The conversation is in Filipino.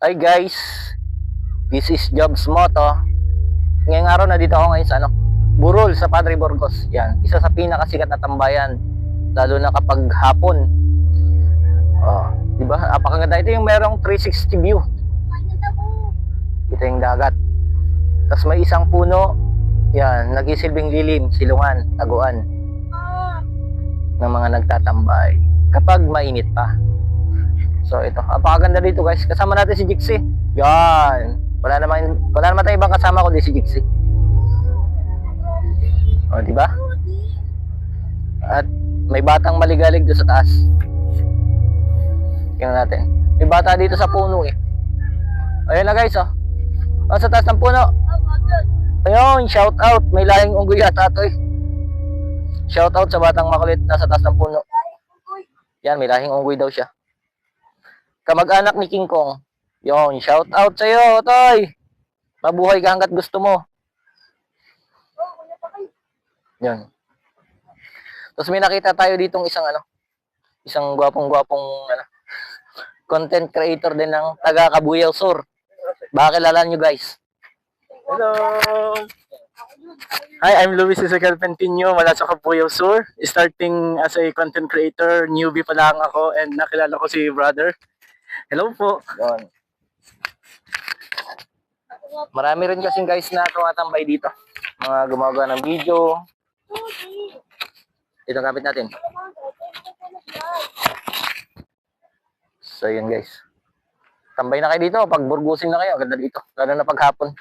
Hi guys, this is Jobs Moto. Ngayong araw na dito ako ngayon sa Burol sa Padre Burgos. Yan, isa sa pinakasikat na tambayan, lalo na kapag hapon. Oh, di ba? Napakaganda. Ito yung merong 360 view. Ito yung dagat. Tapos may isang puno, yan, nagisilbing lilim, silungan, taguan ng mga nagtatambay kapag mainit pa. So ito, napakaganda dito guys. Kasama natin si Jixie. Yan. Wala naman tayo ibang kasama kundi si Jixie. O, di ba? At may batang maligalig doon sa taas. Tingnan natin. May bata dito sa puno eh. Ayun na guys, oh. O, sa taas ng puno. Ayun, shout out. May lahing unggoy yata ito eh. Shout out sa batang makulit na sa taas ng puno. Yan, may lahing unggoy daw siya. Kamag-anak ni King Kong. Yon, shout out sa iyo, Toy. Mabuhay ka hangga't gusto mo. Yon. Tapos may nakita tayo ditong isang gwapong content creator din ng taga Cabuyao Sur. Baka kilala nyo guys. Hello! Hi, I'm Luis Isagal Pentinio mula sa Cabuyao Sur. Starting as a content creator, newbie pa lang ako and nakilala ko si brother. Hello po! Yon. Marami rin kasing guys na tumatambay dito. Mga gumagawa ng video. Ito ang kapit natin. So yun guys. Tambay na kayo dito. Pag burgusin na kayo, ganda dito. Lalo na paghapon.